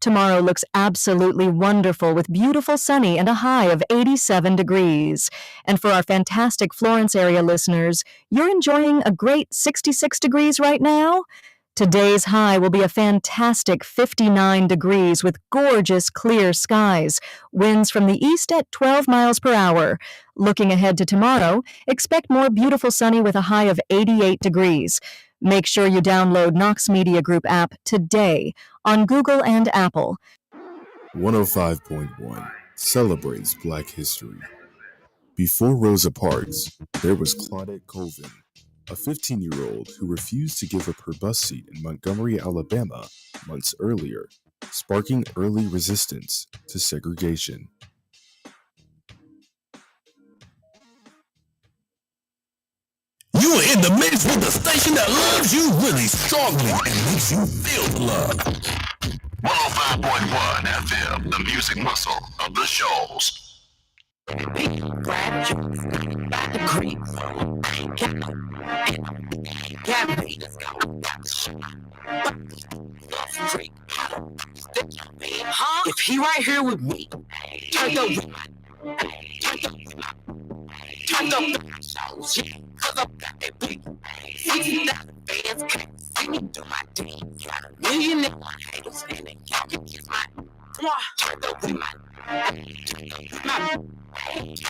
Tomorrow looks absolutely wonderful with beautiful sunny and a high of 87 degrees. And for our fantastic Florence area listeners, you're enjoying a great 66 degrees right now? Today's high will be a fantastic 59 degrees with gorgeous clear skies, winds from the east at 12 miles per hour. Looking ahead to tomorrow, expect more beautiful sunny with a high of 88 degrees. Make sure you download Knox Media Group app today on Google and Apple. 105.1 celebrates Black history. Before Rosa Parks, there was Claudette Colvin, a 15-year-old who refused to give up her bus seat in Montgomery, Alabama, months earlier, sparking early resistance to segregation. You are in the mix with the station that loves you really strongly and makes you feel the love. 105.1 FM, the music muscle of the shows. If he right here with me, turn up cause I'm got that big 60,000 fans can't see me do my thing. Got a million haters and then y'all can kiss my turn up with my Vision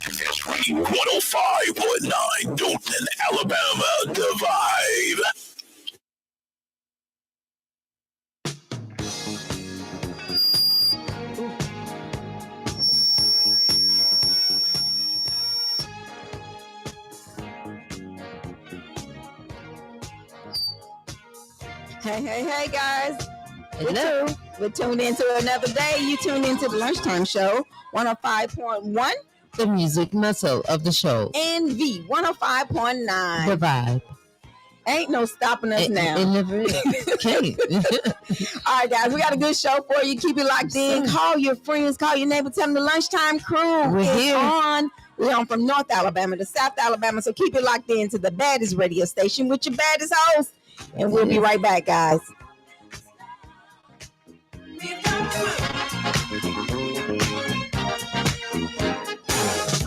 FS 105.9 Dothan, Alabama, the vibe. Hey, guys. Hello. We're tuned into another day. You tuned into the Lunchtime Show, 105.1. The music muscle of the show. NV, 105.9. The vibe. Ain't no stopping us now. It never is. Can't. All right, guys, we got a good show for you. Keep it locked in. Call your friends, call your neighbor, tell them the Lunchtime Crew We're is here. on. We're on from North Alabama to South Alabama, so keep it locked in to the baddest radio station with your baddest host. And we'll be right back, guys.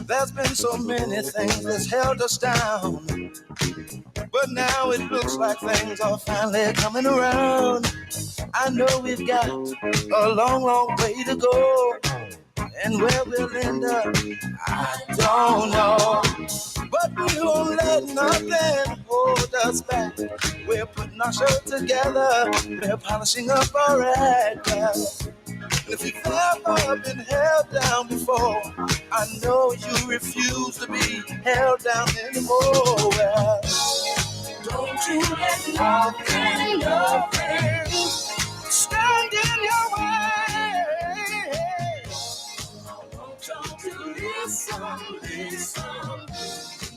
There's been so many things that's held us down, but now it looks like things are finally coming around. I know we've got a long, long way to go, and where we'll end up, I don't know. But we won't let nothing hold us back. We're putting our show together, we're polishing up our act. And if you've ever been held down before, I know you refuse to be held down anymore. Well, don't you let nothing stand in your way. I want you to listen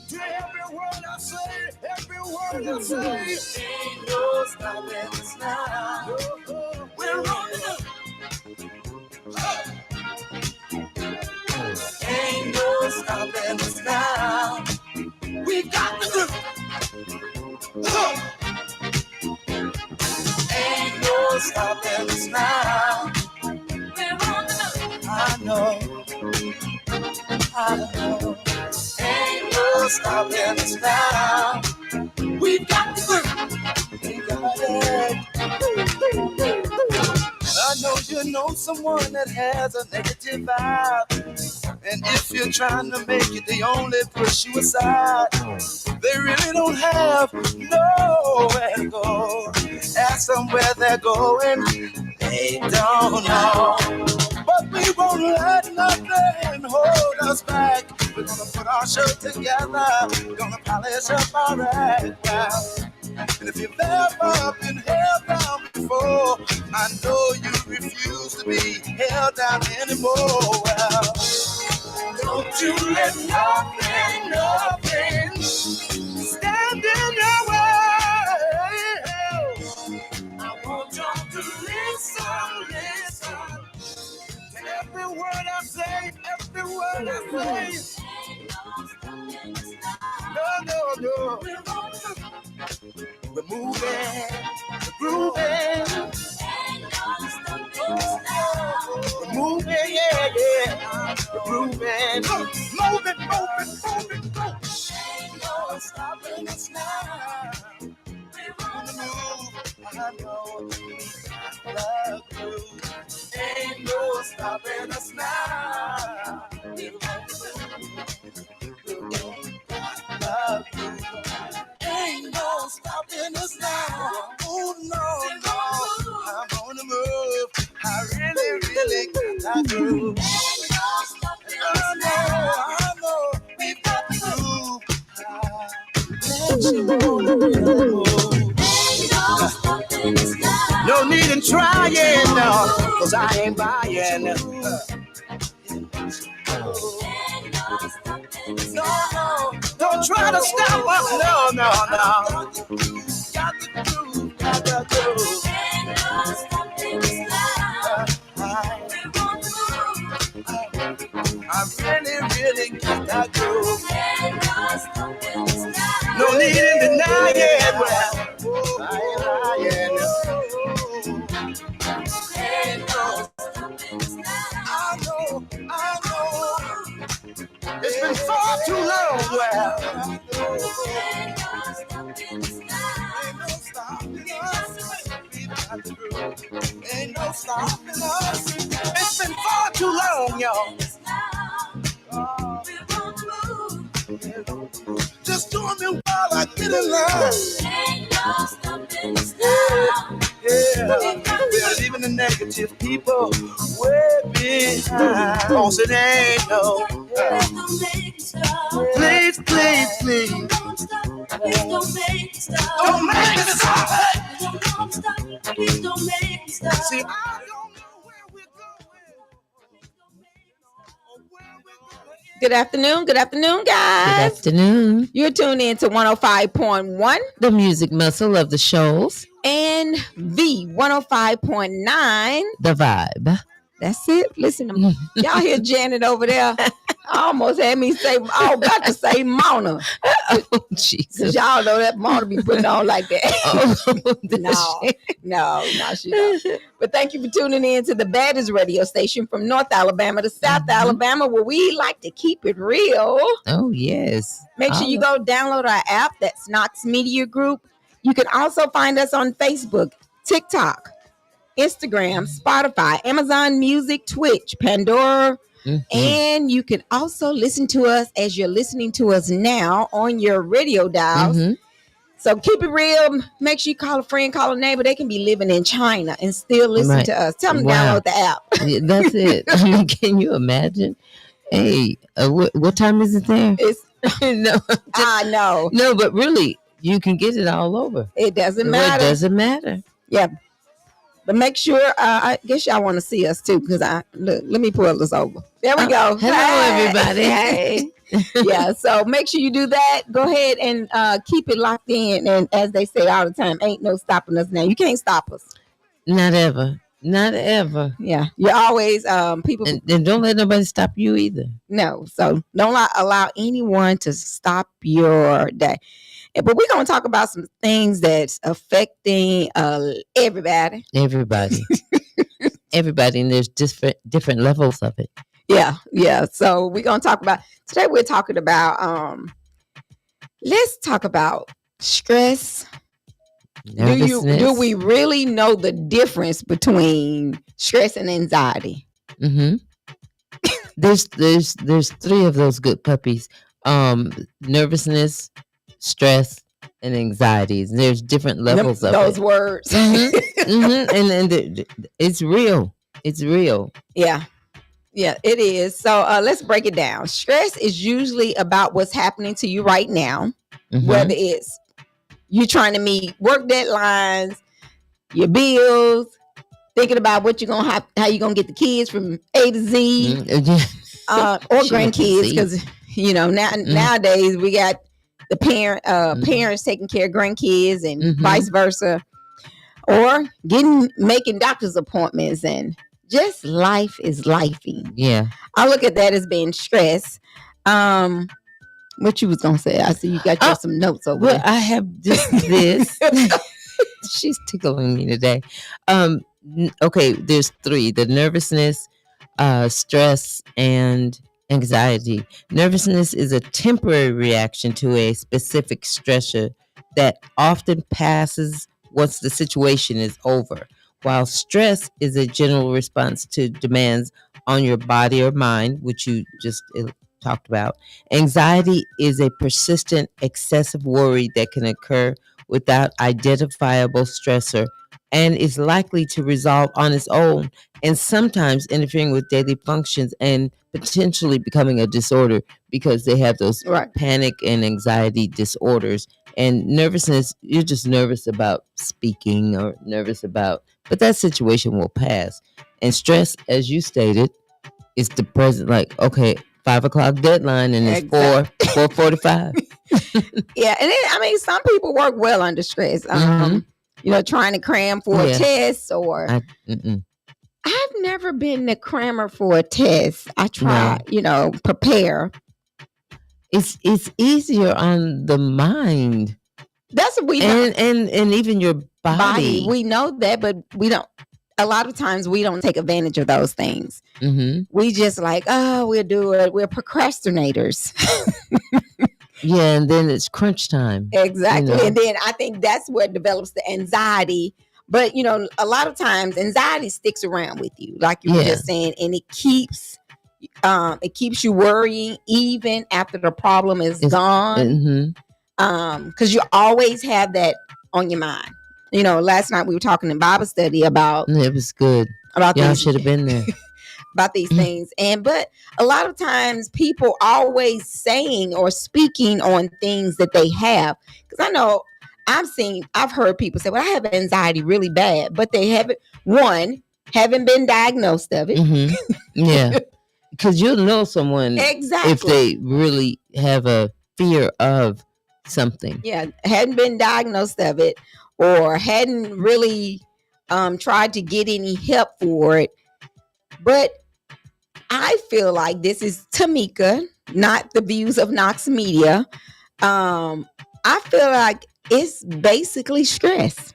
to every word I say, every word I say. Ain't no stopping us now. We're rolling up. Ain't no stopping us now. We got the groove. Ain't no stopping us now. We're on the move. I know. Ain't no stopping us now. We got the groove. We got it. I know you know someone that has a negative vibe, and if you're trying to make it, they only push you aside. They really don't have nowhere to go. Ask them where they're going, they don't know. But we won't let nothing hold us back. We're gonna put our show together, we're gonna polish up our act. And if you've ever been held down before, I know you refuse to be held down anymore. Well, don't you let nothing stand in your way. I want you to listen to every word I say, every word I say. No. We're moving, we're grooving. We're moving, yeah, yeah. We're grooving. Moving. Ain't no stopping us now. We're on the move. I know we love you. Ain't no stopping us now. We're on the move. Love you. Ain't no stopping us now. Oh no. I'm on the move. I really got that groove. Ain't no stopping us now. I know we've got the groove. Let you know the move. Ain't no stopping us now. No need in trying, no, 'cause I ain't buying. No, don't try to stop us. No. Got the groove. Ain't no stopping us now. I really got that groove. Ain't no stopping us now. No need in denying. Well, I ain't lying. Ain't no stopping us now. I know. It's been far too long. Well, ain't no stopping us. It's been far too long, y'all. Just doing me while I get in line. Ain't no stopping us now. Yeah, we're leaving the negative people way behind. 'Cause it ain't no. Please. Don't make me stop. Don't make me stop. Please don't make me stop. See, I don't know where we're going. Good afternoon, Good guys. afternoon. You're tuned in to 105.1 The music muscle of the shows. and V 105.9. The vibe. That's it. Listen to me. Y'all hear Janet over there? Almost had me say, about to say Mona. Oh, Jesus. Because y'all know that Mona be putting on like that. No, she don't. But thank you for tuning in to the baddest radio station from North Alabama to South Alabama, where we like to keep it real. Oh, yes. Make sure you go download our app. That's Knox Media Group. You can also find us on Facebook, TikTok, Instagram, Spotify, Amazon Music, Twitch, Pandora. And you can also listen to us as you're listening to us now on your radio dials. So keep it real. Make sure you call a friend, call a neighbor. They can be living in China and still listen to us. Tell them to download the app. Yeah, that's it. I mean, can you imagine? Hey, what time is it there? It's No, I know. no, but really, you can get it all over. It doesn't Well, matter. it doesn't matter. Yeah. But make sure, I guess y'all want to see us too, because let me pull this over. There we go. Hello, everybody. Hey. Yeah, so make sure you do that. Go ahead and keep it locked in. And as they say all the time, ain't no stopping us now. You can't stop us. Not ever. Yeah, you're always people. And don't let nobody stop you either. No, so don't allow anyone to stop your day. But we're going to talk about some things that's affecting everybody. Everybody, and there's different levels of it. Yeah. So we're going to talk about today. We're talking about let's talk about stress. Do we really know the difference between stress and anxiety? There's three of those good puppies. Nervousness, stress, and anxieties. There's different levels of those it. words. And it's real. It's real. Yeah, it is. So let's break it down. Stress is usually about what's happening to you right now, whether it's you trying to meet work deadlines, your bills, thinking about what you're gonna have, how you're gonna get the kids from A to Z, or grandkids, because nowadays we got the parents taking care of grandkids and vice versa, or making doctor's appointments, and just life is lifing. Yeah, I look at that as being stress. What you was gonna say? I see you got your some notes over Well, there. I have this. She's tickling me today. Okay, there's 3: the nervousness, stress, and anxiety. Nervousness is a temporary reaction to a specific stressor that often passes once the situation is over, while stress is a general response to demands on your body or mind, which you just talked about. Anxiety is a persistent, excessive worry that can occur without identifiable stressor and is likely to resolve on its own, and sometimes interfering with daily functions and potentially becoming a disorder because they have those Right. panic and anxiety disorders. And nervousness, you're just nervous about speaking or nervous about, but that situation will pass. And stress, as you stated, is the present, like, okay, 5 o'clock deadline and it's Exactly. 4:45. Yeah, and I mean, some people work well under stress. Mhm. You know, trying to cram for a Yeah. test, or Mm-mm. I've never been the crammer for a test. I try, you know, prepare. It's easier on the mind That's what we know. and even your body. We know that, but we don't. A lot of times we don't take advantage of those things. Mm-hmm. We just like, oh, we'll do it. We're procrastinators. Yeah, and then it's crunch time. Exactly. You know? And then I think that's where it develops the anxiety. But, you know, a lot of times anxiety sticks around with you, like you were Yeah. just saying, and it keeps you worrying even after the problem is gone. Mm-hmm. Because you always have that on your mind. You know, last night we were talking in Bible study about It was good. Y'all these, should have been there. About these things. But a lot of times people always saying or speaking on things that they have. Because I know I've heard people say, well, I have anxiety really bad, but they haven't been diagnosed of it. Mm-hmm. Yeah. Because you'll know someone Exactly. if they really have a fear of something. Yeah, hadn't been diagnosed of it, or hadn't really tried to get any help for it. But I feel like this is Tamika, not the views of Knox Media. I feel like it's basically stress.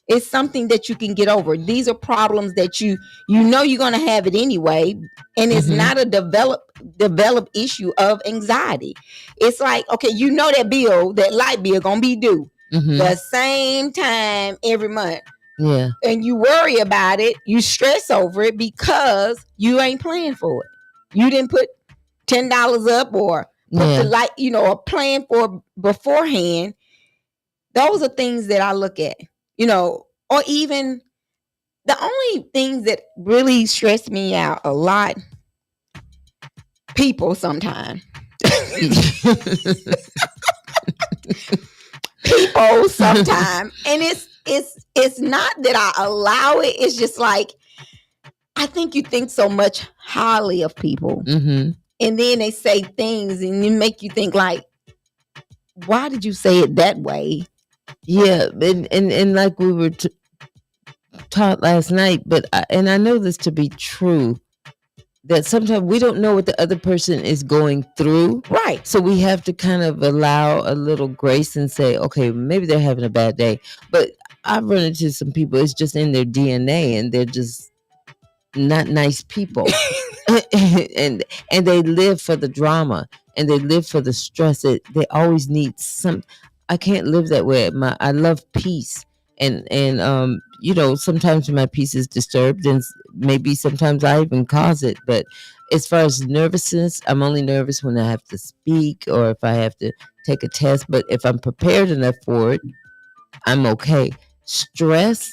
It's something that you can get over. These are problems that you know you're going to have it anyway, and it's not a developed issue of anxiety. It's like, okay, you know that light bill going to be due the same time every month. Yeah. And you worry about it, you stress over it because you ain't playing for it. You didn't put $10 up or put the light, you know, or plan for beforehand. Those are things that I look at, you know, or even the only things that really stress me out a lot, people sometimes. People sometimes. And it's not that I allow it. It's just like, I think you think so much highly of people. And then they say things and it make you think like, why did you say it that way? Yeah. And like we were taught last night, but I know this to be true, that sometimes we don't know what the other person is going through. Right. So we have to kind of allow a little grace and say, okay, maybe they're having a bad day. But I've run into some people, it's just in their DNA and they're just not nice people. and they live for the drama and they live for the stress. They always need some. I can't live that way. I love peace. And you know, sometimes my peace is disturbed and maybe sometimes I even cause it. But as far as nervousness, I'm only nervous when I have to speak or if I have to take a test. But if I'm prepared enough for it, I'm okay. Stress,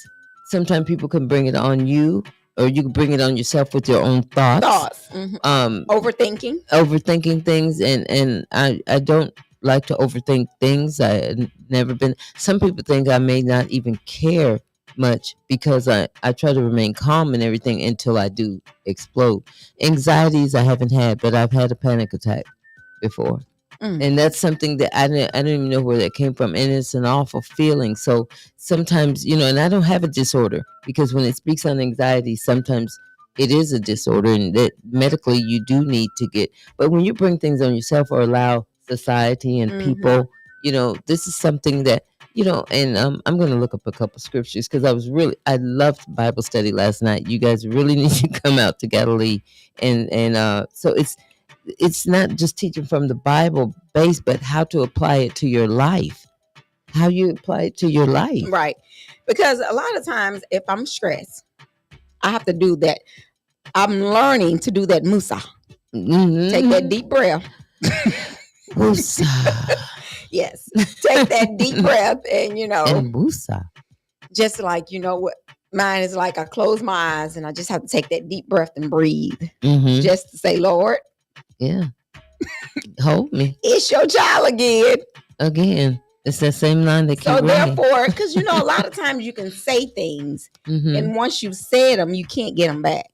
sometimes people can bring it on you or you can bring it on yourself with your own thoughts. Overthinking things. And I don't like to overthink things. I never been. Some people think I may not even care much because I try to remain calm and everything until I do explode. Anxieties I haven't had, but I've had a panic attack before. And that's something that I don't even know where that came from. And it's an awful feeling. So sometimes, you know, and I don't have a disorder because when it speaks on anxiety, sometimes it is a disorder and that medically you do need to get. But when you bring things on yourself or allow society and Mhm. people. This is something that, and I'm going to look up a couple scriptures because I loved Bible study last night. You guys really need to come out to Galilee. And so it's not just teaching from the Bible base, but how to apply it to your life, how you apply it to your life. Right. Because a lot of times if I'm stressed, I have to do that. I'm learning to do that Musa. Mhm. Take that deep breath. Musa. Yes. Take that deep breath and, And Musa. just like, what mine is like, I close my eyes and I just have to take that deep breath and breathe. Mhm. Just to say, Lord, Yeah. Hold me. it's your child again. Again. It's that same line that keep So ringing. therefore, because, a lot of times you can say things Mhm. and once you've said them, you can't get them back.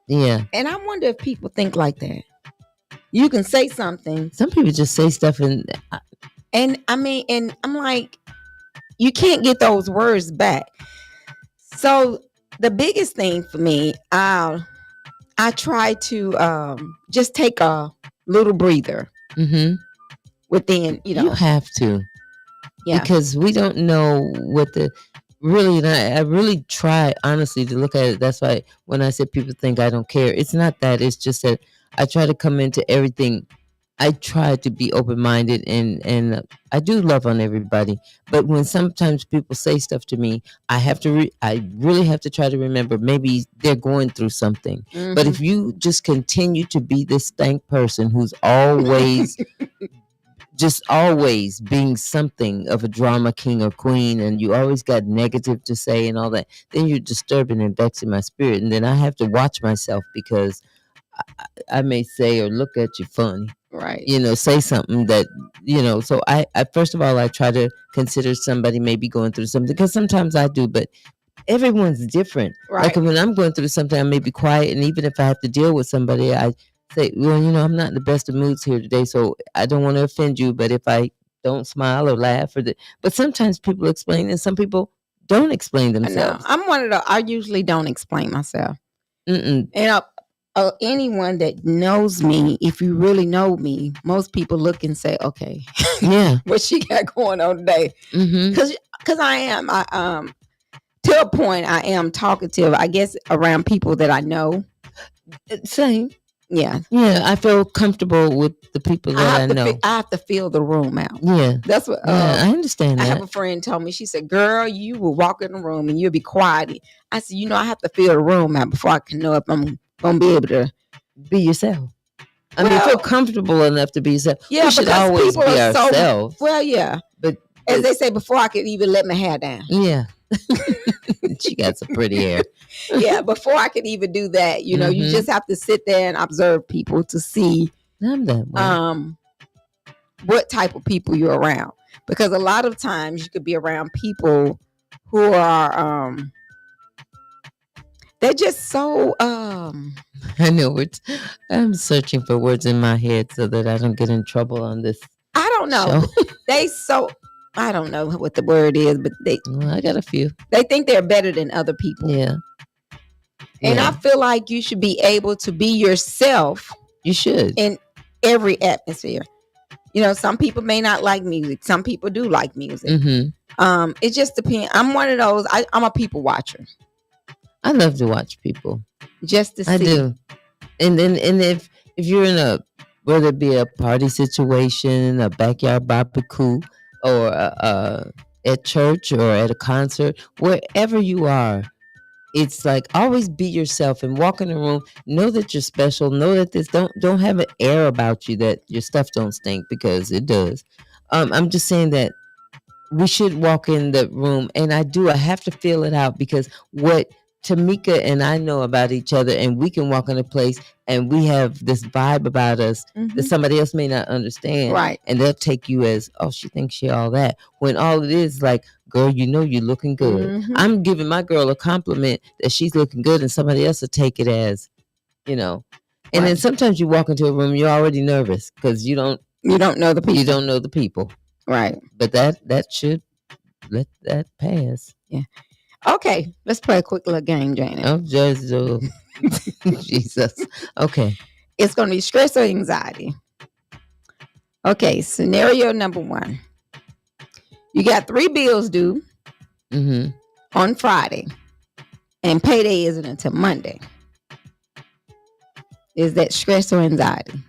Yeah. And I wonder if people think like that. You can say something Some people just say stuff and and and I'm like, you can't get those words back. So the biggest thing for me, I try to just take a little breather within, you have to. Yeah. Because we don't know what and I really try honestly to look at it. That's why when I said people think I don't care, it's not that. It's just that I try to come into everything. I try to be open-minded and I do love on everybody. But when sometimes people say stuff to me, I really have to try to remember maybe they're going through something. But if you just continue to be this stank person who's always just always being something of a drama king or queen, and you always got negative to say and all that, then you're disturbing and vexing my spirit. And then I have to watch myself because I may say or look at you funny. Right. Say something that, so I first of all, I try to consider somebody maybe going through something because sometimes I do, but everyone's different. Right. Like when I'm going through something, I may be quiet. And even if I have to deal with somebody, I say, well, I'm not in the best of moods here today, so I don't want to offend you. But if I don't smile or laugh but sometimes people explain and some people don't explain themselves. No, I'm one of the, I usually don't explain myself. Mm-mm. And anyone that knows me, if you really know me, most people look and say, okay, Yeah. what she got going on today? Because I am, to a point, I am talkative, I guess, around people that I know. Same. Yeah. Yeah, I feel comfortable with the people that I know. I have to feel the room out. Yeah. That's what I understand I that. have a friend told me, she said, girl, you will walk in the room and you'll be quiet. I said, I have to feel the room out before I can know if I'm going to be able to be yourself. I mean, feel comfortable enough to be yourself. Yeah, we should always be ourselves. Well, yeah. But as they say, before I could even let my hair down. Yeah. She got some pretty hair. Yeah, before I could even do that, you just have to sit there and observe people to see I'm that way. What type of people you're around. Because a lot of times you could be around people who are they're just so I know words. I'm searching for words in my head so that I don't get in trouble on this. I don't know. I don't know what the word is, but I got a few. They think they're better than other people. Yeah. And I feel like you should be able to be yourself. You should. In every atmosphere. Some people may not like music. Some people do like music. It just depends. I'm one of those. I'm a people watcher. I love to watch people. Just to see. I do. And if you're in whether it be a party situation, a backyard barbecue, or at church or at a concert, wherever you are, it's like always be yourself and walk in the room. Know that you're special. Know that don't have an air about you that your stuff don't stink, because it does. I'm just saying that we should walk in the room, and I have to feel it out, because what Tamika and I know about each other, and we can walk in a place and we have this vibe about us that somebody else may not understand. Right. And they'll take you as, oh, she thinks she all that. When all it is like, girl, you're looking good. I'm giving my girl a compliment that she's looking good, and somebody else will take it as, And then sometimes you walk into a room, you're already nervous because you don't know the people. You don't know the people. Right. But that should let that pass. Yeah. Okay, let's play a quick little game, Janet. Oh, just Jesus. Okay. It's going to be stress or anxiety. Okay, scenario number 1. You got 3 bills due on Friday, and payday isn't until Monday. Is that stress or anxiety?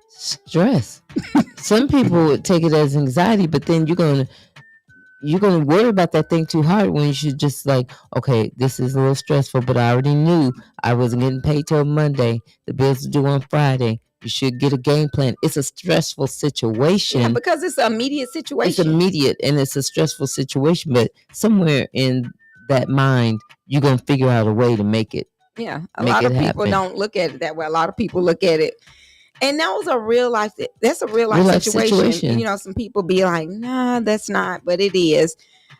Stress. Some people would take it as anxiety, but then you're gonna worry about that thing too hard when you should just like, okay, this is a little stressful, but I already knew I wasn't getting paid till Monday. The bills are due on Friday. You should get a game plan. It's a stressful situation. Yeah, because it's an immediate situation. It's immediate and it's a stressful situation, but somewhere in that mind, you're gonna figure out a way to make it. Yeah, a lot of people don't look at it that way. A lot of people look at it, and that was a real life. That's a real life situation. You know, some people be like, "Nah, that's not," but it is.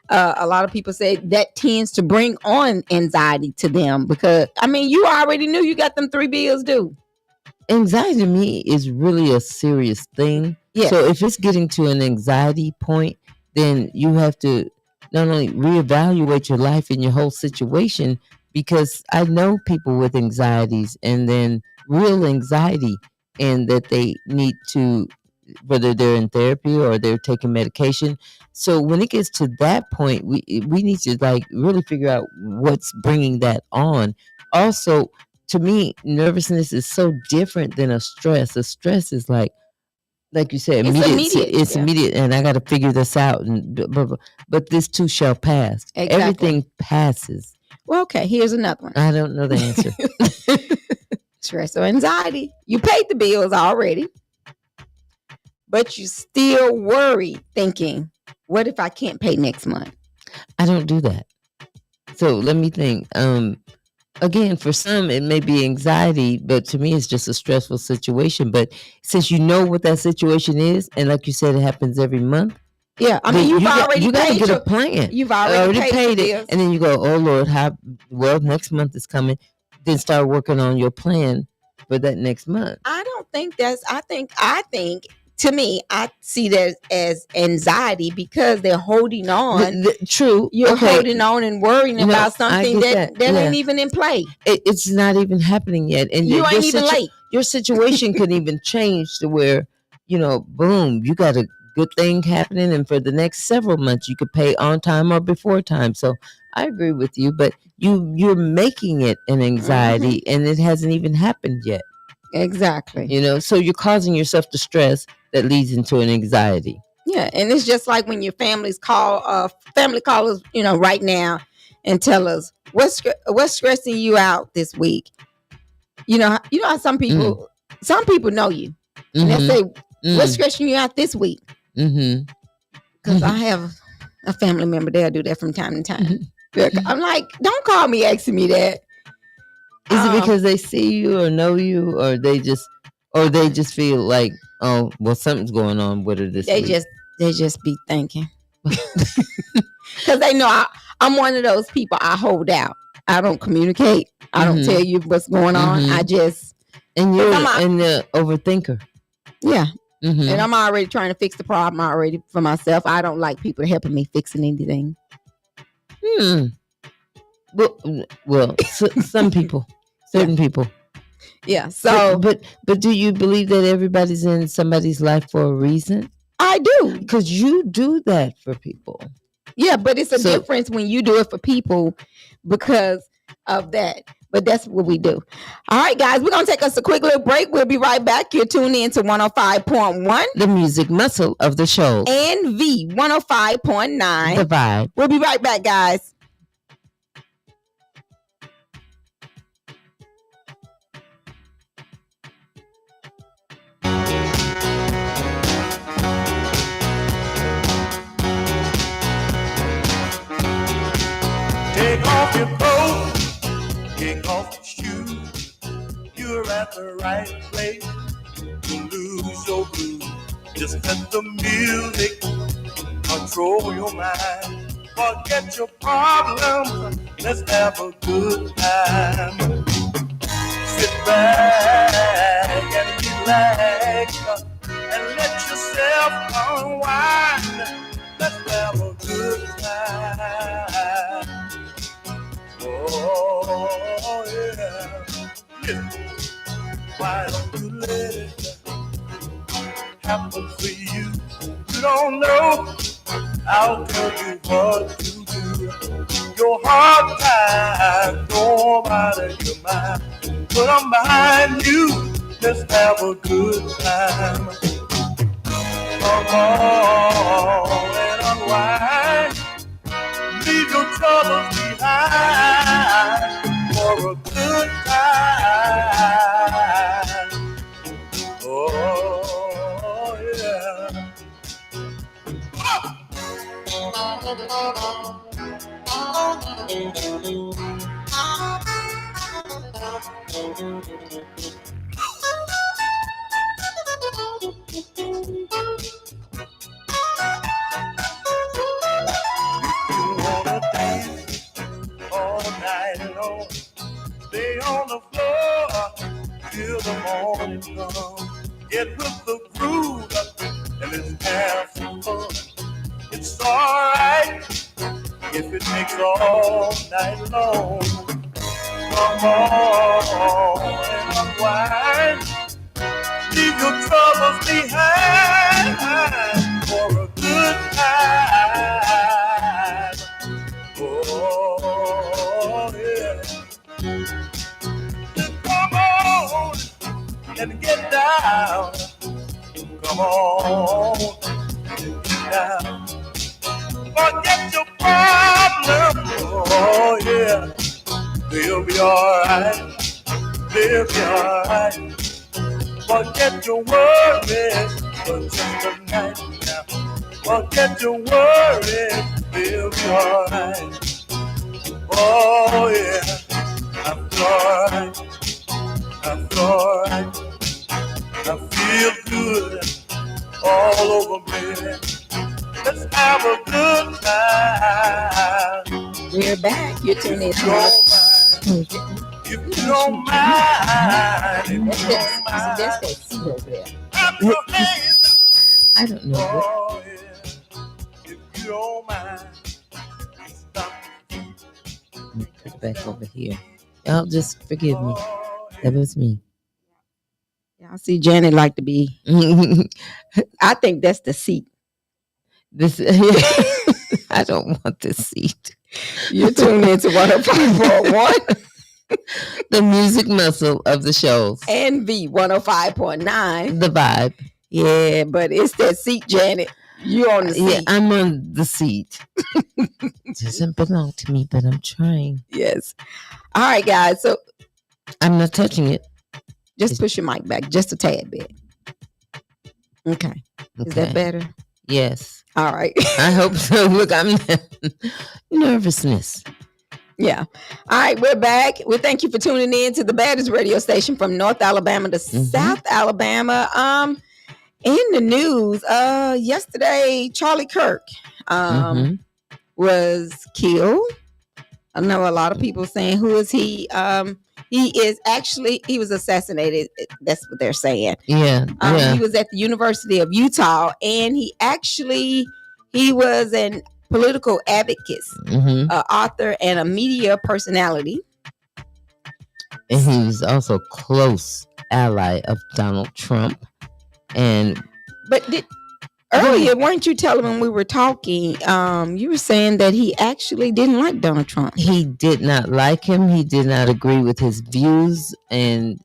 A lot of people say that tends to bring on anxiety to them because, I mean, you already knew you got them 3 bills due. Anxiety to me is really a serious thing. Yeah. So if it's getting to an anxiety point, then you have to not only reevaluate your life and your whole situation, because I know people with anxieties and then real anxiety, and that they need to, whether they're in therapy or they're taking medication. So when it gets to that point, we need to like really figure out what's bringing that on. Also, to me, nervousness is so different than a stress. A stress is like you said, immediate. It's immediate, and I got to figure this out. And but this too shall pass. Exactly. Everything passes. Well, okay. Here's another one. I don't know the answer. Stress or anxiety. You paid the bills already, but you still worry, thinking, "What if I can't pay next month?" I don't do that. So let me think. Again, for some, it may be anxiety, but to me, it's just a stressful situation. But since you know what that situation is, and like you said, it happens every month. Yeah, I mean, you got to get a plan. You've already paid it, and then you go, "Oh Lord, well, next month is coming." Then start working on your plan for that next month. I don't think that's. I think. To me, I see that as anxiety because they're holding on. True. You're holding on and worrying about something that ain't even in play. It's not even happening yet. And you ain't even late. Your situation could even change to where, boom, you got a good thing happening. And for the next several months, you could pay on time or before time. So I agree with you, but you're making it an anxiety and it hasn't even happened yet. Exactly. So you're causing yourself the stress that leads into an anxiety. Yeah, and it's just like when your family call us, right now, and tell us what's stressing you out this week. You know how some people know you, and they say, "What's stressing you out this week?" Because I have a family member, they'll do that from time to time. I'm like, don't call me asking me that. Is it because they see you or know you, or they just feel like, oh, well, something's going on with her this week? They just be thinking. Because they know I'm one of those people. I hold out. I don't communicate. I don't tell you what's going on. I just... And you're an overthinker. Yeah. And I'm already trying to fix the problem already for myself. I don't like people helping me fixing anything. Well, some people, certain people. Yeah. So, but do you believe that everybody's in somebody's life for a reason? I do, because you do that for people. Yeah, but it's a difference when you do it for people because of that. But that's what we do. All right, guys, we're gonna take us a quick little break. We'll be right back. You're tuning in to 105.1, the music muscle of the show, and V 105.9, the vibe. We'll be right back, guys. Take off your coat, take off your shoes. You're at the right place to lose your blues. Just let the music control your mind. Forget your problems, let's have a good time. Sit back and relax and let yourself unwind. Let's have a good time. Oh, yeah. Listen, why don't you let it go? happens to you, you don't know. I'll tell you what to do. Your hard time, go out of your mind. Put them behind you, just have a good time. Come on and unwind. Leave your troubles behind for a good time. Oh, yeah. You wanna dance all night long, stay on the floor till the morning comes. Get with the groove and let's have some fun. It's alright if it takes all night long. Come on and unwind. Leave your troubles behind for a good time. Oh, yeah. Just come on and get down. Come on and get down. Forget your problems. Oh, yeah. They'll be alright. They'll be alright. Forget your worries for just a night now. Forget your worries, they'll be alright. Oh yeah, I'm alright. I'm alright. I feel good all over me. Let's have a good time. We're back. You're tuning in If you don't mind, if you don't mind, if you don't mind, That's that seat over there. clap your hands. I don't know what. Oh yeah, if you don't mind, stop. Let me put it back over here. Y'all just forgive me. Oh, That was me. Y'all see Janet like to be. I think that's the seat. This I don't want this seat. You're tuned into 105.1 The music muscle of the shows. and V 105.9. The vibe. Yeah, but it's that seat, Janet. You on the seat. Yeah, I'm on the seat. Doesn't belong to me, but I'm trying. Yes. All right, guys. So I'm not touching it. just push your mic back just a tad bit. Okay. Is Okay. that better? Yes. All right. I hope so. Look, I'm nervousness. Yeah. All right, we're back. We thank you for tuning in to the baddest radio station from North Alabama to South Alabama. In the news, yesterday Charlie Kirk was killed. I know a lot of people saying, who is he? He was assassinated. That's what they're saying. Yeah. Yeah. He was at the University of Utah, and he was an political advocate, author, and a media personality. And he was also a close ally of Donald Trump. But earlier, weren't you telling when we were talking, you were saying that he actually didn't like Donald Trump. He did not like him. He did not agree with his views. And,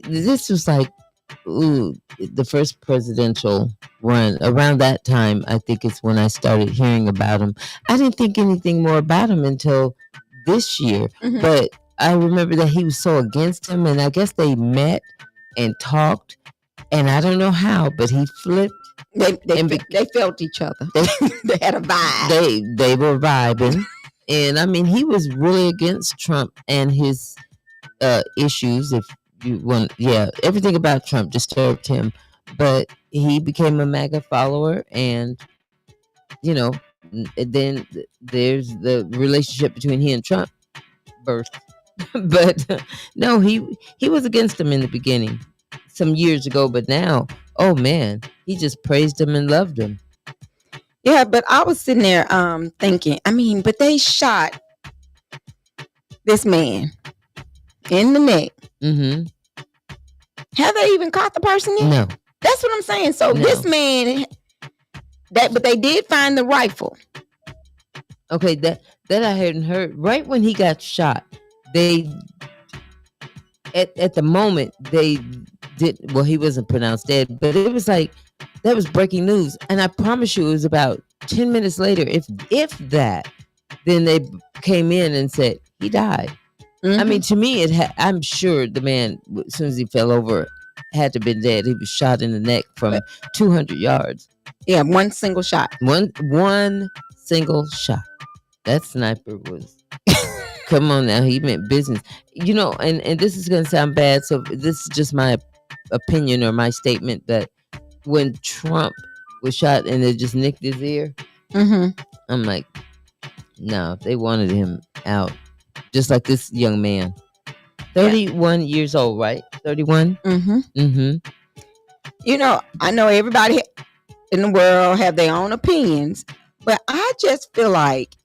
this was like the first presidential run. Around that time, I think it's when I started hearing about him. I didn't think anything more about him until this year. But I remember that he was so against him. And I guess they met and talked. And I don't know how, but he flipped. They felt each other. They had a vibe. They were vibing. And I mean, he was really against Trump and his issues. If you want, everything about Trump disturbed him. But he became a MAGA follower, and then there's the relationship between he and Trump birthed. But no, he was against him in the beginning, some years ago. But now, oh man, he just praised him and loved him. Yeah, but I was sitting there thinking, but they shot this man in the neck. Have they even caught the person yet? No. That's what I'm saying. So No. this man, but they did find the rifle. Okay, that I hadn't heard. Right when he got shot, they at the moment they did. Well, he wasn't pronounced dead, but it was like that was breaking news. And I promise you, it was about 10 minutes later, if that. Then they came in and said he died. I mean, to me, I'm sure the man, as soon as he fell over, had to have been dead. He was shot in the neck from 200 yards. Yeah, one single shot. One single shot. That sniper was. Come on now, he meant business. You know, and this is gonna sound bad, so this is just my opinion or my statement that when Trump was shot and they just nicked his ear, I'm like, no, they wanted him out. Just like this young man. 31 years old, right? 31? You know, I know everybody in the world have their own opinions, but I just feel like,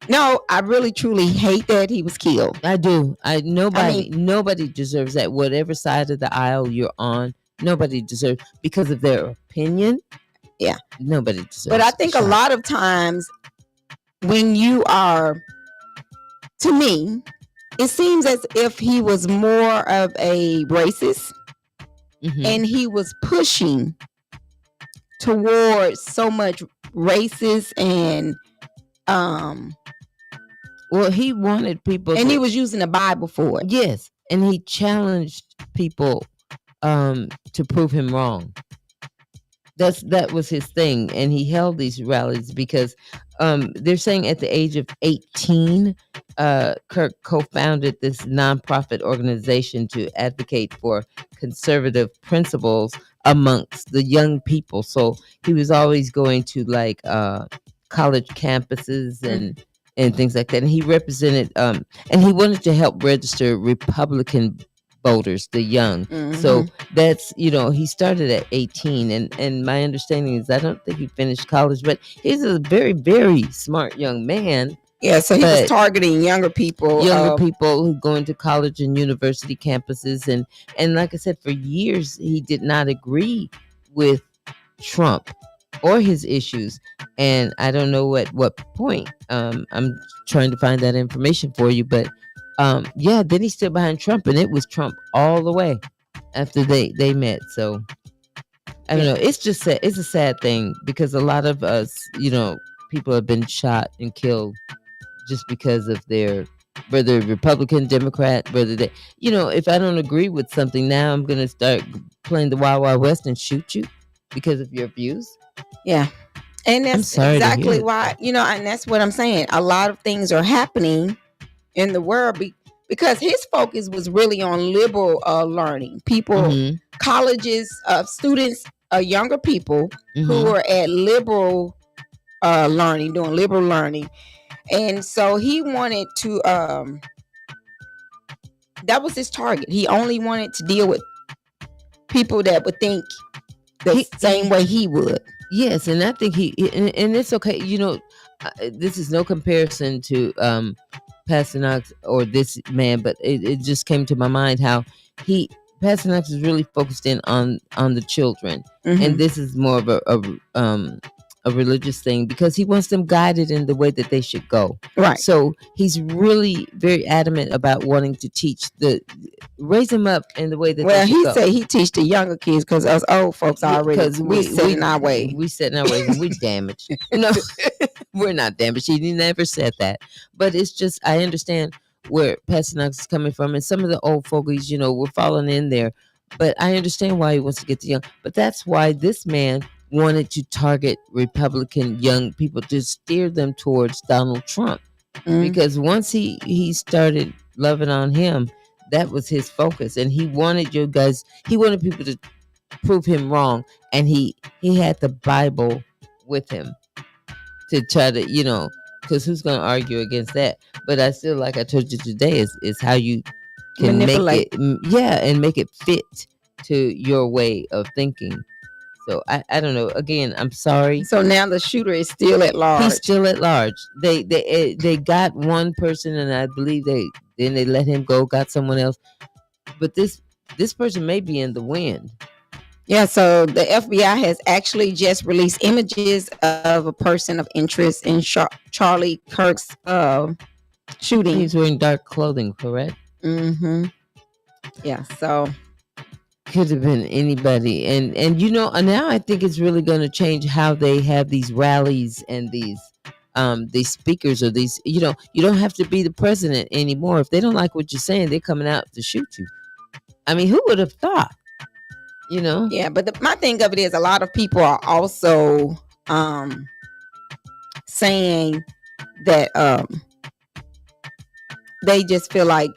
no, I really truly hate that he was killed. I do. Nobody deserves that. Whatever side of the aisle you're on, nobody deserves because of their opinion. Yeah. Nobody deserves. But I think a lot of times when you are, to me, it seems as if he was more of a racist and he was pushing towards so much racist and well, he wanted people and he was using the Bible for it. Yes, and he challenged people to prove him wrong. That was his thing, and he held these rallies because they're saying at the age of 18, Kirk co-founded this nonprofit organization to advocate for conservative principles amongst the young people. So he was always going to like college campuses and things like that. And he represented and he wanted to help register Republican voters, the young. So that's, you know, he started at 18 and my understanding is I don't think he finished college, but he's a very, very smart young man. Yeah, so he was targeting younger people who go into college and university campuses, and like I said, for years he did not agree with Trump or his issues, and I don't know at what point. I'm trying to find that information for you, but yeah, then he stood behind Trump, and it was Trump all the way after they met. So I don't know. It's just it's a sad thing because a lot of us, you know, people have been shot and killed just because of their, whether Republican, Democrat, whether they, you know, if I don't agree with something, now I'm going to start playing the Wild Wild West and shoot you because of your views. Yeah. And that's exactly why, you know, and that's what I'm saying. A lot of things are happening in the world because his focus was really on liberal learning. People, colleges, students, younger people who were at liberal learning, doing liberal learning. And so he wanted to, that was his target. He only wanted to deal with people that would think the same way he would. Yes, and I think and it's okay. You know, this is no comparison to Pastor Knox or this man, but it just came to my mind how Pastor Knox is really focused in on the children, and this is more of a religious thing because he wants them guided in the way that they should go. Right. So he's really very adamant about wanting to raise them up in the way that they should go. Well, he said he teach the younger kids because us old folks already, because we set in our way. We set in our ways and we damaged. No, we're not damaged. He never said that. But it's just, I understand where Pastor Knox is coming from. And some of the old fogies, you know, we're falling in there. But I understand why he wants to get the young. But that's why this man wanted to target Republican young people to steer them towards Donald Trump. Because once he started loving on him, that was his focus. And he wanted people to prove him wrong. And he had the Bible with him to try to, you know, because who's going to argue against that? But I still, like I told you today, is how you can make it, and make it fit to your way of thinking. So I don't know. Again, I'm sorry. So now the shooter is still at large. He's still at large. They got one person, and I believe they let him go. Got someone else, but this person may be in the wind. Yeah, so the FBI has actually just released images of a person of interest in Charlie Kirk's shooting. He's wearing dark clothing, correct? Mm-hmm. Yeah, so could have been anybody, and now I think it's really going to change how they have these rallies and these speakers or these. You don't have to be the president anymore. If they don't like what you're saying, they're coming out to shoot you. I mean, who would have thought? Yeah, but my thing of it is a lot of people are also saying that they just feel like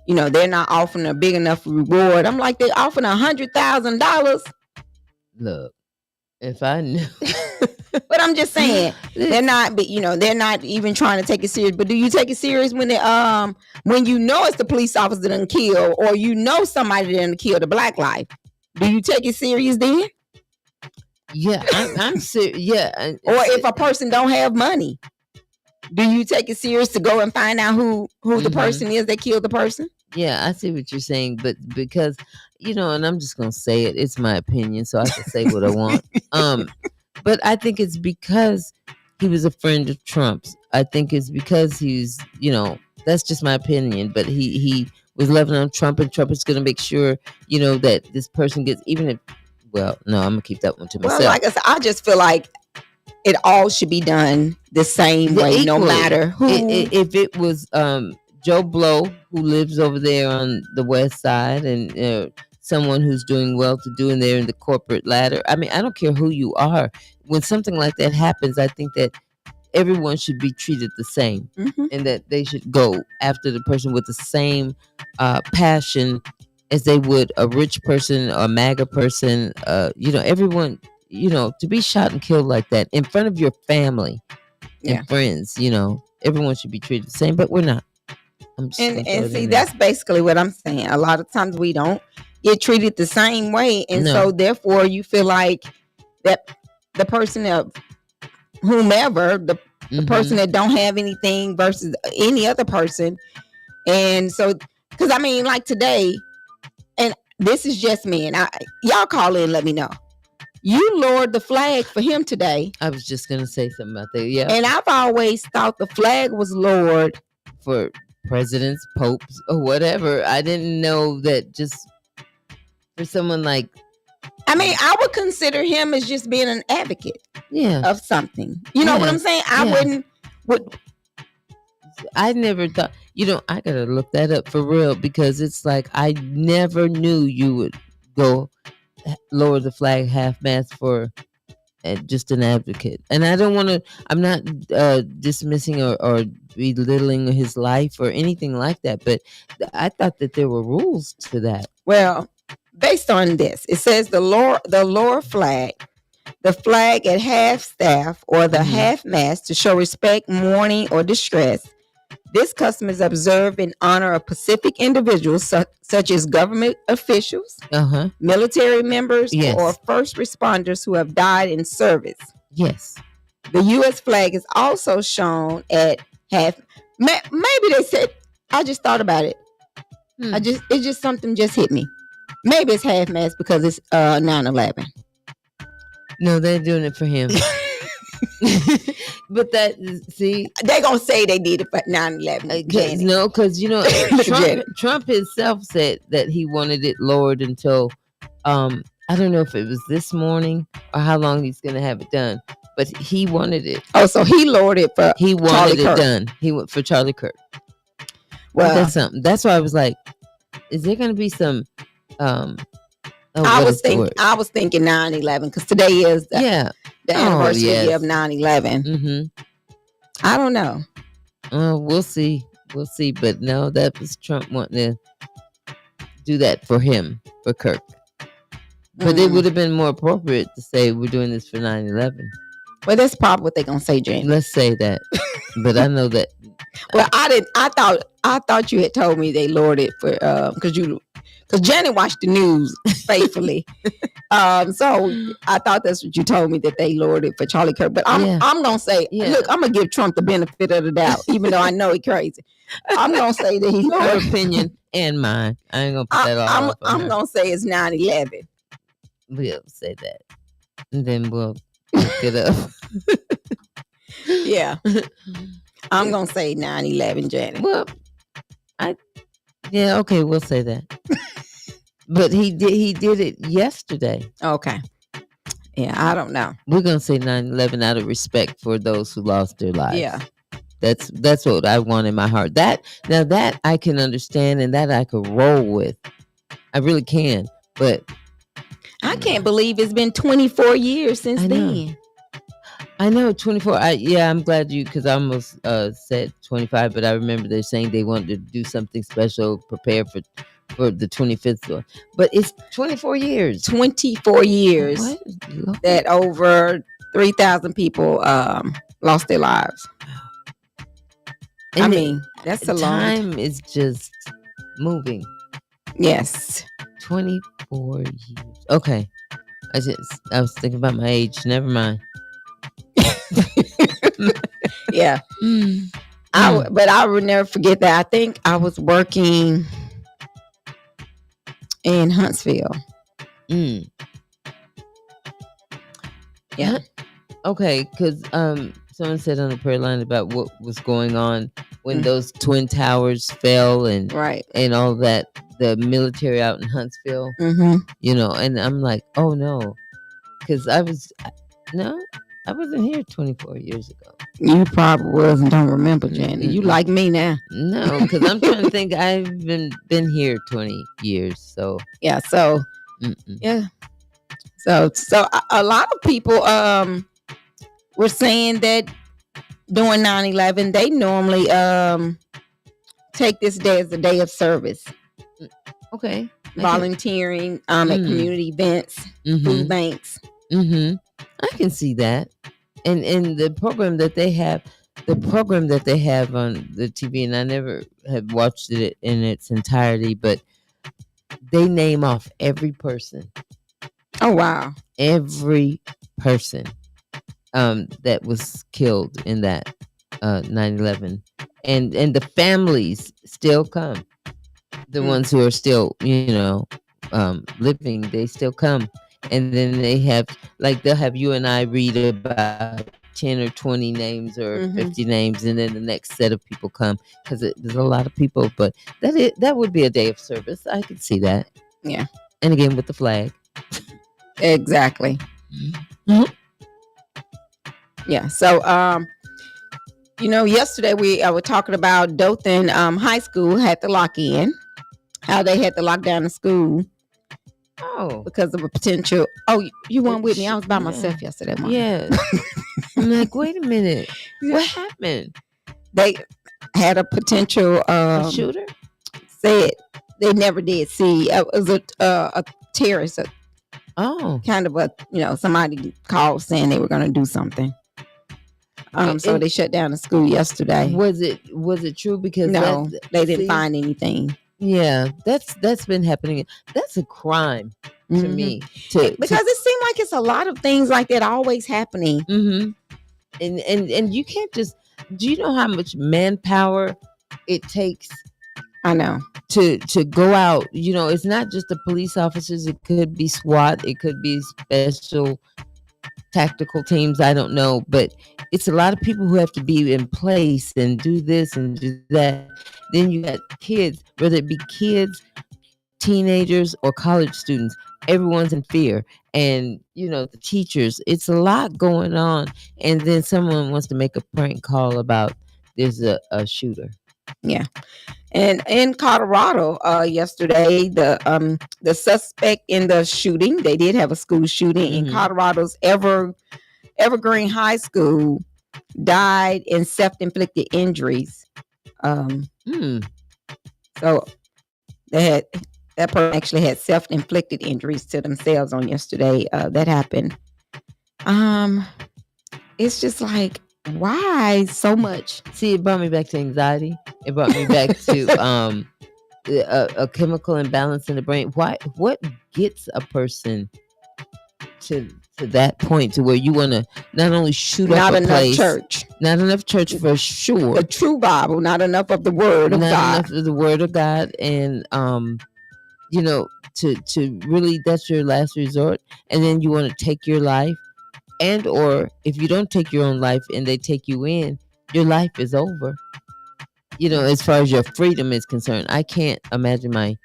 they're not offering a big enough reward. I'm like, they're offering $100,000. Look, if I knew. But I'm just saying they're not even trying to take it serious. But do you take it serious when it's the police officer that done kill, or somebody that done kill the black life? Do you take it serious then? Yeah, I'm serious. Yeah. Or if a person don't have money, do you take it serious to go and find out who the person is that killed the person? Yeah, I see what you're saying, but because and I'm just gonna say it. It's my opinion, so I can say what I want. But I think it's because he was a friend of Trump's. I think it's because he's that's just my opinion. But he was loving on Trump, and Trump is going to make sure, that this person gets, even if, well, no, I'm going to keep that one to myself. Well, like I said, I just feel like it all should be done the same way, equally, no matter who. If it was Joe Blow, who lives over there on the west side, and someone who's doing well-to-do in there in the corporate ladder, I mean, I don't care who you are. When something like that happens, I think that everyone should be treated the same, and that they should go after the person with the same passion as they would a rich person or a MAGA person. Everyone, to be shot and killed like that in front of your family and friends, everyone should be treated the same, but we're not. And see, that's basically what I'm saying. A lot of times we don't get treated the same way, and so therefore you feel like that the person of whomever, the person that don't have anything versus any other person. And so, because I mean, like today, and this is just me, and y'all call in and let me know, you lowered the flag for him today. I was just gonna say something about that. Yeah. And I've always thought the flag was lowered for presidents, popes, or whatever. I didn't know that just for someone like, I mean, I would consider him as just being an advocate of something. You know what I'm saying? I never thought, I gotta look that up for real, because it's like I never knew you would go lower the flag half-mast for just an advocate. And I don't want to, I'm not dismissing or belittling his life or anything like that, but I thought that there were rules to that. Well, based on this, it says the lower flag, the flag at half-staff or the half-mast to show respect, mourning, or distress. This custom is observed in honor of specific individuals such as government officials, military members, or first responders who have died in service. Yes. The U.S. flag is also shown at half. Maybe they said, I just thought about it. It's just something just hit me. Maybe it's half-mast because it's 9/11. No, they're doing it for him. But see, they're gonna say they did it for 9/11. No, because Trump himself said that he wanted it lowered until I don't know if it was this morning or how long he's gonna have it done, but he wanted it. Oh, so he lowered it for he wanted Charlie it Kirk. done. He went for Charlie Kirk. Well, that's something. That's why I was like, is there gonna be some? I was thinking 9/11 because today is the anniversary of 9/11. I don't know. We'll see. But no, that was Trump wanting to do that for him, for Kirk. But it would have been more appropriate to say we're doing this for 9/11. Well, that's probably what they're gonna say, Jane. Let's say that. But I know that. Well, I thought you had told me they lowered it for because Janet watched the news faithfully. So I thought that's what you told me, that they lowered it for Charlie Kirk. But I'm gonna say, look, I'm gonna give Trump the benefit of the doubt, even though I know he's crazy. I'm gonna say that he's your opinion and mine. I ain't gonna put that all. I'm gonna say it's 9/11. We'll say that, and then we'll look it up. Yeah. I'm gonna say 9/11, Janet. Well, yeah, okay, we'll say that. But he did it yesterday. Okay. Yeah, I don't know. We're gonna say 9/11 out of respect for those who lost their lives. Yeah. That's what I want in my heart. That I can understand and that I could roll with. I really can. But I can't believe it's been 24 years since I know. then. I know 24. I'm glad you, because I almost said 25, but I remember they're saying they wanted to do something special, prepare for the 25th one. But it's 24 years. 24 years What? that over 3,000 people lost their lives. And I mean, that's a long time is just moving. Yes. 24 years. Okay. I was thinking about my age. Never mind. Yeah. But I would never forget that. I think I was working in Huntsville. Mm. Yeah. Okay, because someone said on the prayer line about what was going on when those twin towers fell and Right. and all that, the military out in Huntsville, Mm-hmm. and I'm like, oh no, because I wasn't here 24 years ago. You probably was and don't remember, Janet. You like me now. No, because I'm trying to think. I've been here 20 years, so Yeah. So yeah. So a lot of people were saying that during 9/11 they normally take this day as a day of service, okay, volunteering at community events, food banks. I can see that, and the program that they have, on the TV, and I never have watched it in its entirety, but they name off every person. Oh wow! Every person that was killed in that 9/11, and the families still come. The ones who are still living, they still come. And then they have, they'll have you and I read about 10 or 20 names or 50 names, and then the next set of people come, because there's a lot of people. But that would be a day of service. I could see that. Yeah. And again, with the flag. Exactly. Yeah. So, yesterday we were talking about Dothan High School had to lock in, how they had to lock down the school. Oh, because of a potential. Oh, you weren't with me. I was by myself yesterday morning. Yeah. I'm like, wait a minute. What happened? They had a potential A shooter? Said they never did see. It was a terrorist. Kind of somebody called saying they were going to do something. So they shut down the school yesterday. Was it true? Because no, they didn't find anything. Yeah, that's been happening. That's a crime to me. Because it seems like it's a lot of things like that always happening. And you can't just. Do you know how much manpower it takes? I know to go out. It's not just the police officers. It could be SWAT. It could be special tactical teams. I don't know, but it's a lot of people who have to be in place and do this and do that. Then you got kids, whether it be kids, teenagers, or college students. Everyone's in fear, and the teachers. It's a lot going on, and then someone wants to make a prank call about there's a shooter. Yeah. And in Colorado, yesterday, the suspect in the shooting, they did have a school shooting in Colorado's Evergreen High School, died in self-inflicted injuries. So that person actually had self-inflicted injuries to themselves on yesterday. That happened. It's just like, why so much? See, it brought me back to anxiety. It brought me back to a chemical imbalance in the brain. What gets a person to that point to where you want to not only shoot up a place, not enough church for sure, the true Bible, not enough of the Word of God, enough of the Word of God, and to really, that's your last resort, and then you want to take your life, and or if you don't take your own life and they take you in, your life is over. As far as your freedom is concerned, I can't imagine my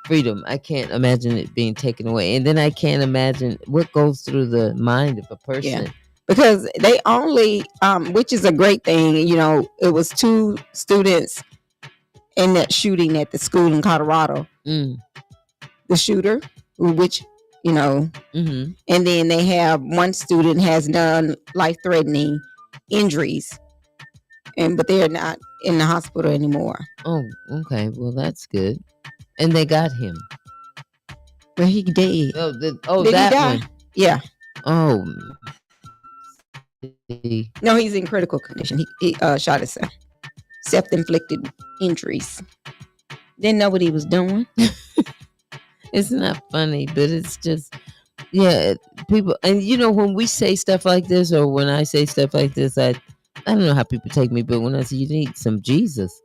freedom. I can't imagine it being taken away, and then I can't imagine what goes through the mind of a person. Yeah. Because they only, which is a great thing, it was 2 students in that shooting at the school in Colorado. The shooter, which, Mm-hmm. and then they have one student has done life-threatening injuries, but they're not in the hospital anymore. Oh, okay. Well, that's good. And they got him. But he did. Did Did that he die? one. Yeah. Oh. No, he's in critical condition. He shot himself. Self-inflicted injuries. Didn't know what he was doing. It's not funny, but it's just, yeah, people, and when we say stuff like this, or when I say stuff like this, I don't know how people take me, but when I say you need some Jesus,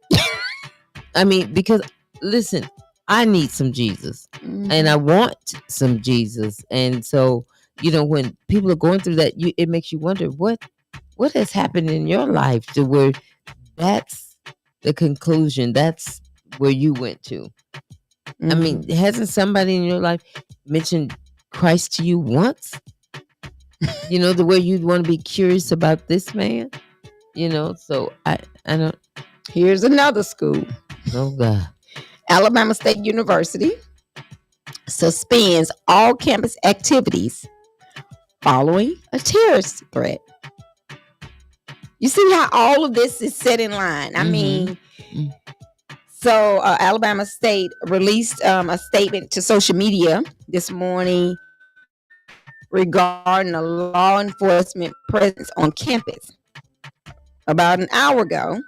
I mean, because listen, I need some Jesus, and I want some Jesus, and so when people are going through that, it makes you wonder what has happened in your life to where that's the conclusion, that's where you went to. I mean, hasn't somebody in your life mentioned Christ to you once? The way you'd want to be curious about this man? So I don't. Here's another school. Oh, God. Alabama State University suspends all campus activities following a terrorist threat. You see how all of this is set in line. I mean, so Alabama State released a statement to social media this morning regarding a law enforcement presence on campus. About an hour ago,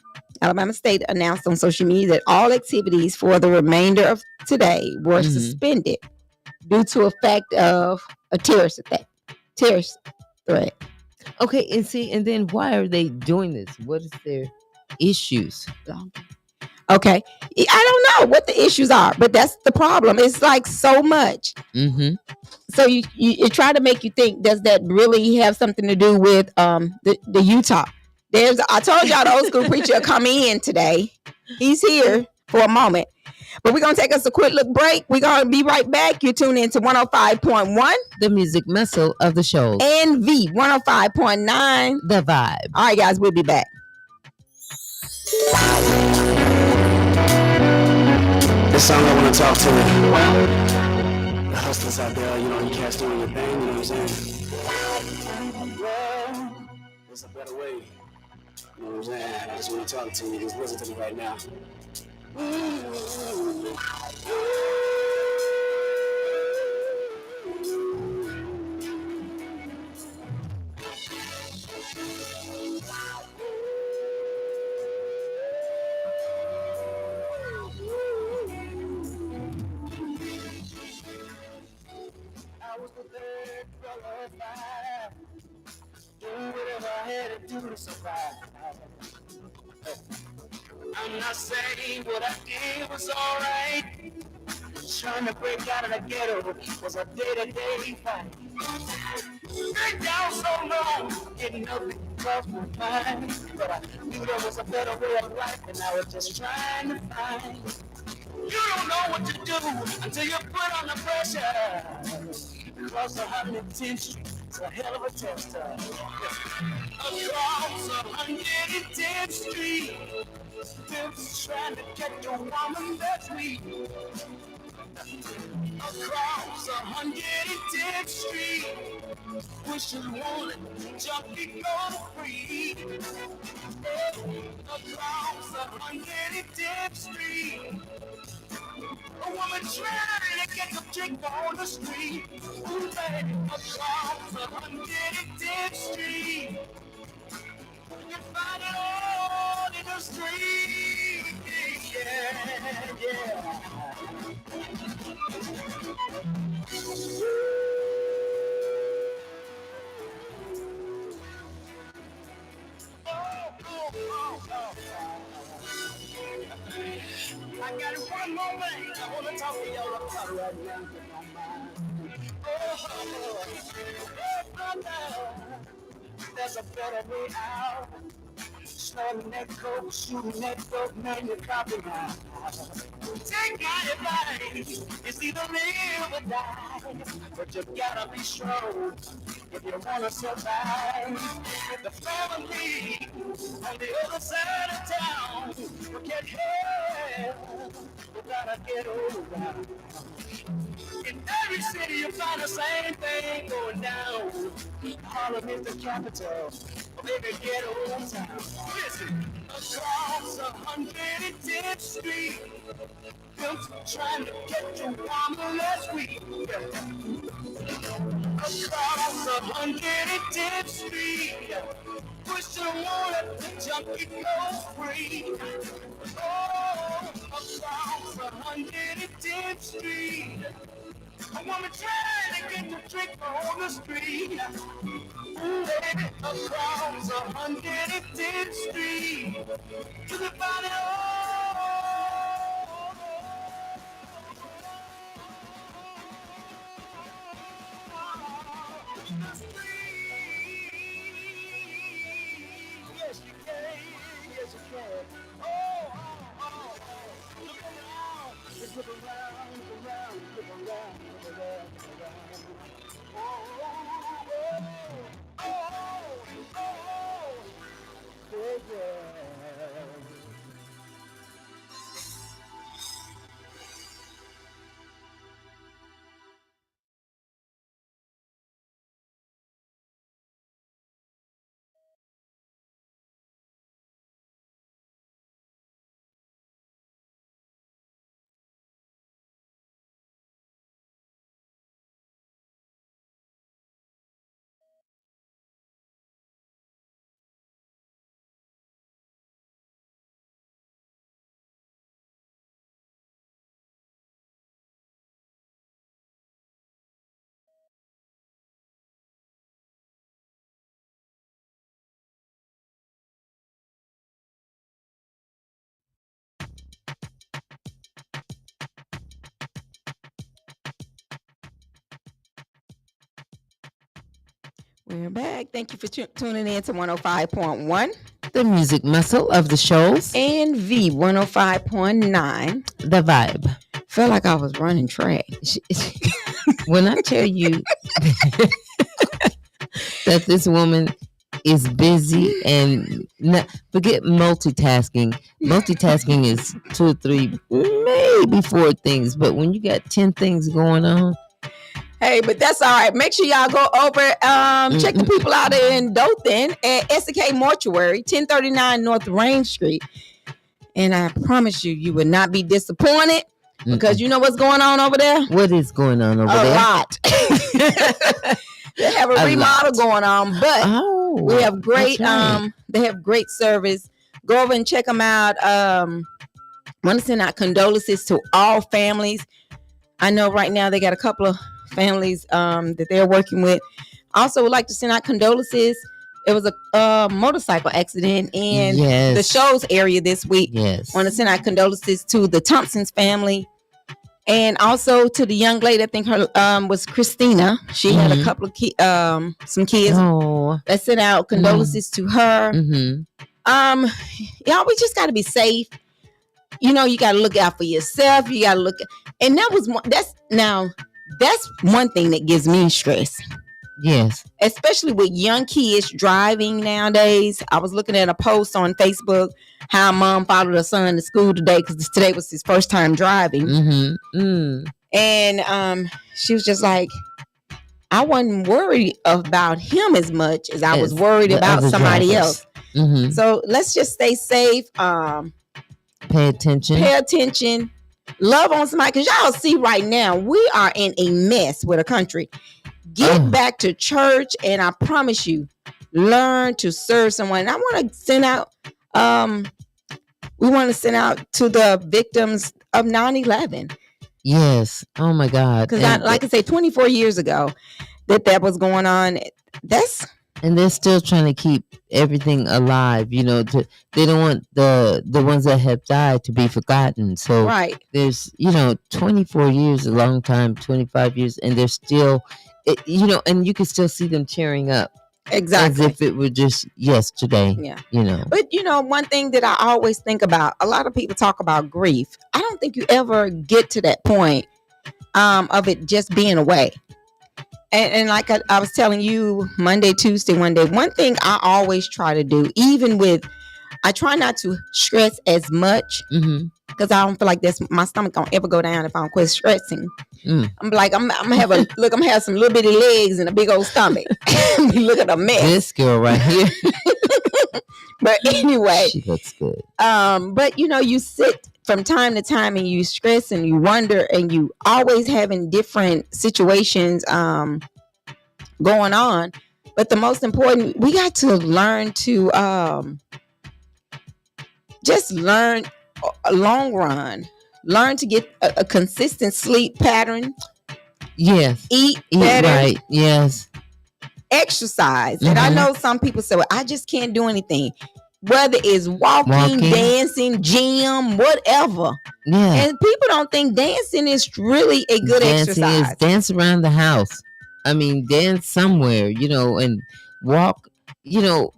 Alabama State announced on social media that all activities for the remainder of today were suspended due to a fact of a terrorist threat. Okay, and then why are they doing this? What is their issues? Okay, I don't know what the issues are, but that's the problem. It's like so much. So you try to make you think, does that really have something to do with the Utah? I told y'all the old school preacher will come in today. He's here for a moment. But we're going to take us a quick look break. We're going to be right back. You're tuned in to 105.1. The music muscle of the show. And V 105.9. The vibe. All right, guys, we'll be back. This song I want to talk to the hustlers out there, you cats doing your thing, you know what I'm saying? Well, there's a better way. You know what I'm saying? I just want to talk to you. Just listen to me right now. I was the third brother of five. Do whatever I had to do to survive. I'm not saying what I did was alright. Trying to break out of the ghetto was a day-to-day fight. Been down so long, getting nothing across my mind. But I knew there was a better way of life, and I was just trying to find. You don't know what to do until you put on the pressure. Across the 110th Street, it's a hell of a tester. Across 110th Street, pimps trying to get your woman that's weak. Across 110th Street, pushing wanted, junkie go free. Across 110th Street, a woman trying to get the chick on the street. Ooh, baby, across 110th Street, you find it all in the street. Yeah, yeah. I got one more thing I want to talk to y'all about right now. If you don't mind. Oh, brother, there's a better way out. Snorting that coke, shooting that dope, man, you're copying now. Take my advice, it's either live or die, but you gotta be strong if you wanna survive. The family on the other side of town will get help without a ghetto around. In every city you find the same thing going down. Harlem is the capital of every ghetto town. Listen, across 110th Street, pimps trying to get your mama last week. Across 110th Street, push the one up the junkie go free. Oh, across 110th Street, a woman trying to get the drink on the street. Baby, across 110th Street, to the body the street. Yes, you can. Yes, you can. Oh. Look around. Just look around, look around, look around, look around, look around. Yeah. We're back. Thank you for tuning in to 105.1 The music muscle of the shows. and V 105.9. The vibe. Felt like I was running track. When I tell you that this woman is busy and forget multitasking. Multitasking is 2 or 3, maybe 4 things. But when you got 10 things going on, Hey, but that's all right. Make sure y'all go over, check the people out in Dothan at SK Mortuary, 1039 North Range Street. And I promise you, you will not be disappointed because you know what's going on over there? what is going on over A there? lot. They have a remodel going on, but Oh, we have great, that's right. they have great service. Go over and check them out. Want to send out condolences to all families. I know right now they got a couple of families that they're working with. Also would like to send out condolences. It was a motorcycle accident in the Shoals area this week. Yes. Want to send out condolences to the Thompson's family and also to the young lady. I think her was Christina. She had a couple of some kids. Oh. Let's send out condolences to her. Y'all, we just got to be safe. You know, you got to look out for yourself. You got to look and that's one thing that gives me stress. Yes. Especially with young kids driving nowadays. I was looking at a post on Facebook how mom followed her son to school today because today was his first time driving. And she was just like, I wasn't worried about him as much as I was worried about somebody else. So let's just stay safe. Pay attention. Love on somebody because y'all see right now we are in a mess with a country. Get back to church, and I promise you, learn to serve someone. And I want to send out. We want to send out to the victims of 9/11. Yes. Oh my God. Because like I say, 24 years ago, that was going on. That's And they're still trying to keep everything alive, they don't want the ones that have died to be forgotten. So Right. there's 24 years, a long time, 25 years, and they're still and you can still see them tearing up Exactly. as if it were just yesterday. Yeah. But But one thing that I always think about, a lot of people talk about grief. I don't think you ever get to that point of it just being away. And like I was telling you Monday, Tuesday, one day, one thing I always try to do, I try not to stress as much because I don't feel like my stomach gonna ever go down if I don't quit stressing. I'm like, I'm gonna have some little bitty legs and a big old stomach. Look at a mess. This girl right here, But anyway, she looks good. But you sit from time to time and you stress and you wonder and you always having different situations going on. But the most important, we got to learn to just learn a long run, learn to get a consistent sleep pattern. Yes. Eat better. Right. Yes. Exercise. And I know some people say, well, I just can't do anything. Whether it's walking, dancing, gym, whatever. Yeah. And people don't think dancing is really a good exercise. Dance around the house. I mean, dance somewhere, and walk, you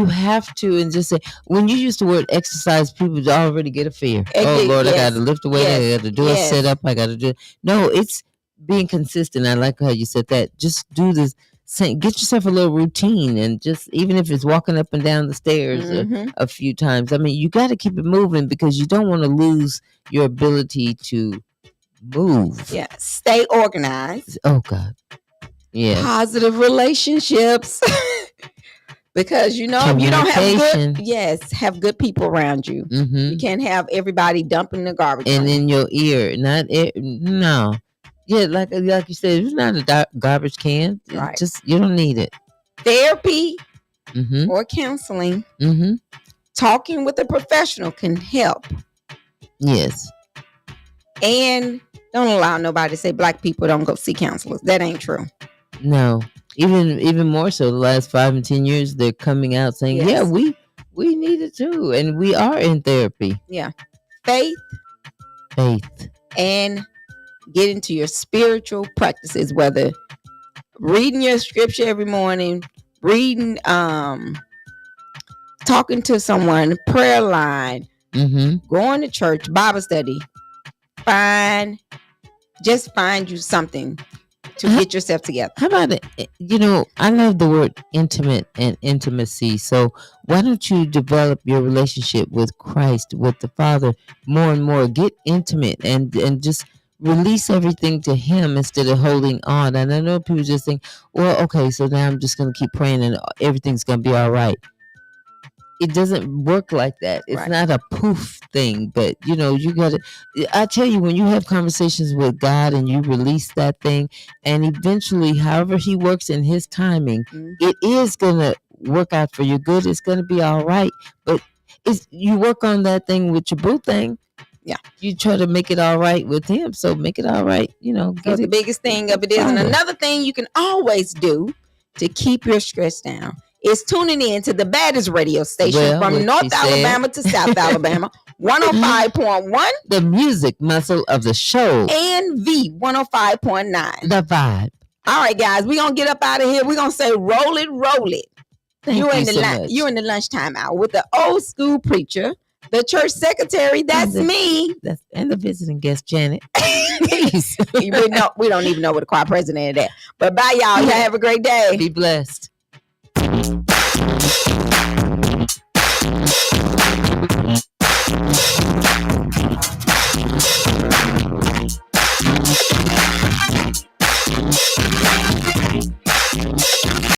have to, and just say, when you use the word exercise, people already get a fear. Oh Lord, yes. I got to lift the weight. I got to do a sit up. I got to do. No, it's being consistent. I like how you said that. Just do this. Get yourself a little routine, and just even if it's walking up and down the stairs a few times. I mean, you got to keep it moving because you don't want to lose your ability to move. Yeah, stay organized. Oh God, yeah. Positive relationships, because you don't have have good people around you. You can't have everybody dumping the garbage and in your ear. No. Yeah, like you said, it's not a garbage can. Right. Just you don't need it. Therapy or counseling, talking with a professional can help. Yes. And don't allow nobody to say black people don't go see counselors. That ain't true. No. Even more so, the last 5 and 10 years, they're coming out saying, yeah, we need it too. And we are in therapy. Yeah. Faith. And get into your spiritual practices, whether reading your scripture every morning, reading, talking to someone, prayer line, going to church, Bible study. Just find you something to get yourself together. How about it? I love the word intimate and intimacy. So why don't you develop your relationship with Christ, with the Father, more and more? Get intimate and just release everything to Him instead of holding on. And I know people just think, well, okay, so now I'm just going to keep praying and everything's going to be all right. It doesn't work like that. It's not a poof thing, but you got to, I tell you, when you have conversations with God and you release that thing, and eventually, however He works in His timing, it is going to work out for your good. It's going to be all right. But you work on that thing with your boo thing. Yeah, you try to make it all right with Him, so make it all right. So the biggest thing of it is, and another thing you can always do to keep your stress down is tuning in to the baddest radio station from North Alabama to South Alabama, 105.1, the music muscle of the show, and V 105.9, the vibe. All right, guys, we're gonna get up out of here. We're gonna say roll it. You're in the lunchtime hour with the old school preacher, the church secretary, that's me. And the visiting guest, Janet. Peace. we don't even know what the choir president is at. But bye, y'all. Y'all have a great day. Be blessed.